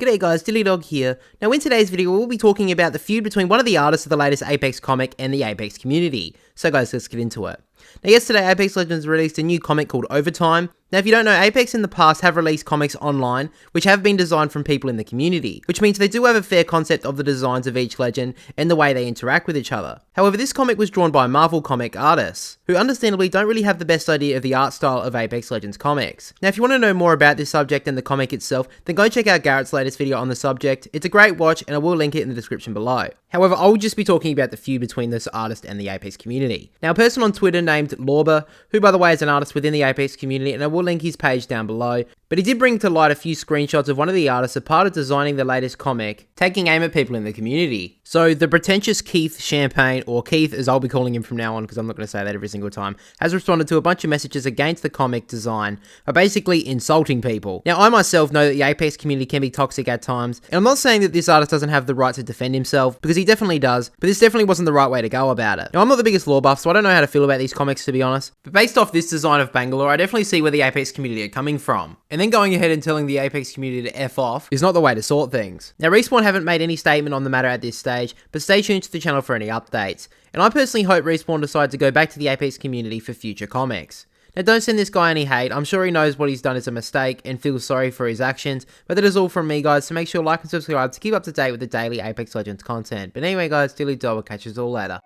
G'day guys, DYLIEDOG here. Now in today's video we'll be talking about the feud between one of the artists of the latest Apex comic and the Apex community. So guys, let's get into it. Now yesterday Apex Legends released a new comic called Overtime. Now if you don't know, Apex in the past have released comics online which have been designed from people in the community, which means they do have a fair concept of the designs of each legend and the way they interact with each other. However, this comic was drawn by Marvel comic artists, who understandably don't really have the best idea of the art style of Apex Legends comics. Now if you want to know more about this subject and the comic itself, then go check out Garrett's latest video on the subject. It's a great watch and I will link it in the description below. However, I will just be talking about the feud between this artist and the Apex community. Now a person on Twitter named Luwba, who by the way is an artist within the Apex community, and I will link his page down below, but he did bring to light a few screenshots of one of the artists a part of designing the latest comic, taking aim at people in the community. So the pretentious Keith Champagne, or Keith as I'll be calling him from now on because I'm not going to say that every single time, has responded to a bunch of messages against the comic design by basically insulting people. Now I myself know that the Apex community can be toxic at times, and I'm not saying that this artist doesn't have the right to defend himself, because he definitely does, but this definitely wasn't the right way to go about it. Now I'm not the biggest lore buff, so I don't know how to feel about these comics to be honest, but based off this design of Bangalore, I definitely see where the Apex community are coming from. And then going ahead and telling the Apex community to F off is not the way to sort things. Now Respawn haven't made any statement on the matter at this stage, but stay tuned to the channel for any updates. And I personally hope Respawn decide to go back to the Apex community for future comics. Now don't send this guy any hate, I'm sure he knows what he's done is a mistake and feels sorry for his actions, but that is all from me guys, so make sure to like and subscribe to keep up to date with the daily Apex Legends content. But anyway guys, DYLIEDOG, will catch you all later.